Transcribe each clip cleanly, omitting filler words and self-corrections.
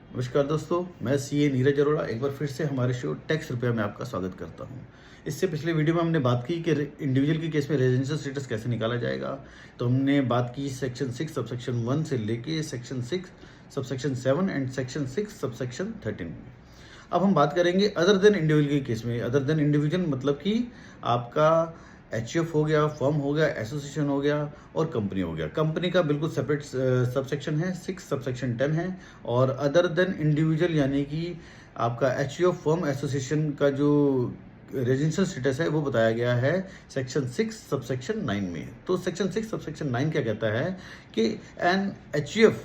नमस्कार दोस्तों, मैं सीए नीरज अरोड़ा एक बार फिर से हमारे शो टैक्स रुपया में आपका स्वागत करता हूं। इससे पिछले वीडियो में हमने बात की कि इंडिविजुअल के केस में रेजिडेंशियल स्टेटस कैसे निकाला जाएगा। तो हमने बात की सेक्शन 6 सबसेक्शन 1 से लेके section 6 subsection 7 and section 6 subsection 13 में। अब हम बात करेंगे अदर देन इंडिविजुअल के केस में। अदर देन इंडिविजुअल मतलब कि आपका एचयूएफ हो गया, फर्म हो गया, एसोसिएशन हो गया और कंपनी हो गया। कंपनी का बिल्कुल सेपरेट सबसेक्शन है, 6 सबसेक्शन 10 है। और अदर देन इंडिविजुअल यानी कि आपका एचयूएफ, फर्म, एसोसिएशन का जो रेजिडेंशियल स्टेटस है वो बताया गया है सेक्शन 6 सबसेक्शन 9 में। तो सेक्शन 6 सबसेक्शन 9 क्या कहता है कि an HUF,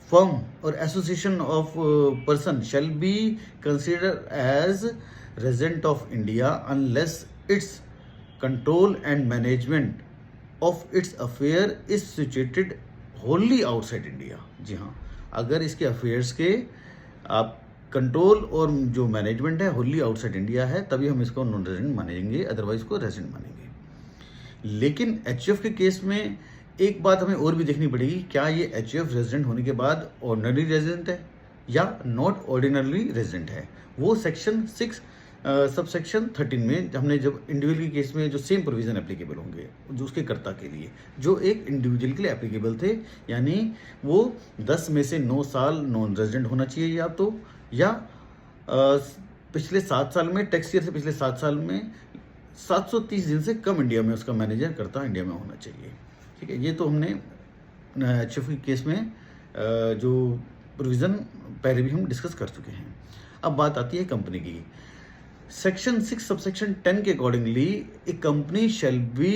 firm or association of person shall be considered as resident of India unless its control and management of its affair is situated wholly outside India। जी हाँ, अगर इसके affairs के आप कंट्रोल और जो मैनेजमेंट है होली आउटसाइड इंडिया है तभी हम इसको नॉन रेजिडेंट मानेंगे, अदरवाइज को रेजिडेंट मानेंगे। लेकिन एचयूएफ के केस में एक बात हमें और भी देखनी पड़ेगी, क्या ये एचयूएफ रेजिडेंट होने के बाद ऑर्डिनरी रेजिडेंट है या नॉट ऑर्डिनरी रेजिडेंट है। वो सेक्शन 6 सबसेक्शन 13 में हमने जब इंडिविजुअल के केस में जो सेम प्रोविजन एप्लीकेबल होंगे जो उसके कर्ता के लिए, जो एक इंडिविजुअल के लिए एप्लीकेबल थे, यानी वो 10 में से 9 साल नॉन रेजिडेंट होना चाहिए या पिछले 7 साल में, टैक्स ईयर से पिछले 7 साल में 730 दिन से कम इंडिया में उसका मैनेजर कर्ता इंडिया में होना चाहिए। ठीक है, ये तो हमने एचयूएफ के केस में जो प्रोविज़न पहले भी हम डिस्कस कर चुके हैं। अब बात आती है कंपनी की। सेक्शन 6 सबसेक्शन 10 के accordingly A company shall be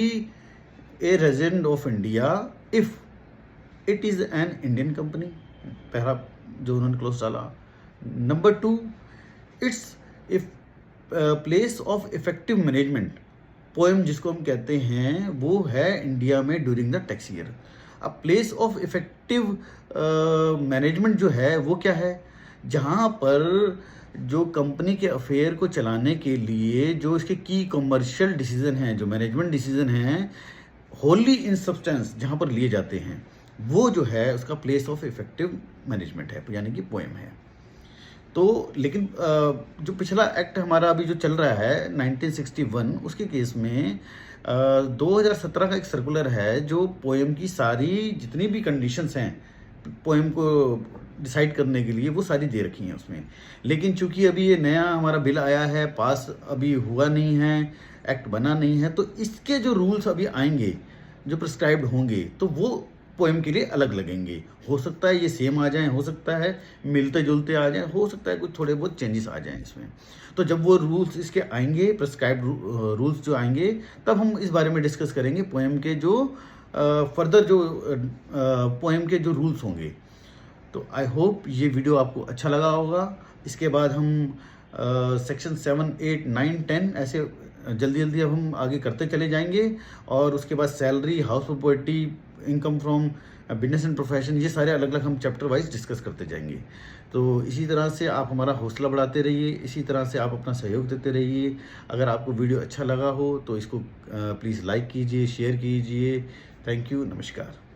a resident of India if it is an Indian company. पहला जो उन्होंने क्लोज डाला। Number 2, it's if place of effective management, poem जिसको हम कहते हैं, वो है इंडिया में ड्यूरिंग द टैक्स ईयर। अब प्लेस ऑफ इफेक्टिव मैनेजमेंट जो है वो क्या है, जहाँ पर जो कंपनी के अफेयर को चलाने के लिए जो इसके की कमर्शियल डिसीजन हैं, जो मैनेजमेंट डिसीजन हैं, होली इन सब्सटेंस जहाँ पर लिए जाते हैं, वो जो है उसका प्लेस ऑफ इफेक्टिव मैनेजमेंट है, यानी कि पोएम है। तो लेकिन जो पिछला एक्ट हमारा अभी जो चल रहा है 1961, उसके केस में 2017 का एक सर्कुलर है जो पोएम की सारी जितनी भी कंडीशंस हैं पोएम को डिसाइड करने के लिए वो सारी दे रखी हैं उसमें। लेकिन चूंकि अभी ये नया हमारा बिल आया है, पास अभी हुआ नहीं है, एक्ट बना नहीं है, तो इसके जो रूल्स अभी आएंगे, जो प्रिस्क्राइब्ड होंगे, तो वो पोएम के लिए अलग लगेंगे। हो सकता है ये सेम आ जाएं, हो सकता है मिलते जुलते आ जाएं, हो सकता है कुछ थोड़े बहुत चेंजेस आ जाएं इसमें। तो जब वो रूल्स इसके आएंगे, प्रिस्क्राइब्ड रूल्स जो आएंगे, तब हम इस बारे में डिस्कस करेंगे पोएम के जो फर्दर जो पोएम के जो रूल्स होंगे। तो आई होप ये वीडियो आपको अच्छा लगा होगा। इसके बाद हम सेक्शन 7, 8, 9, 10 ऐसे जल्दी जल्दी अब हम आगे करते चले जाएंगे। और उसके बाद salary, house property, income from business and profession, ये सारे अलग अलग हम चैप्टर वाइज डिस्कस करते जाएंगे। तो इसी तरह से आप हमारा हौसला बढ़ाते रहिए, इसी तरह से आप अपना सहयोग देते रहिए। अगर आपको वीडियो अच्छा लगा हो तो इसको प्लीज़ लाइक कीजिए, शेयर कीजिए। थैंक यू, नमस्कार।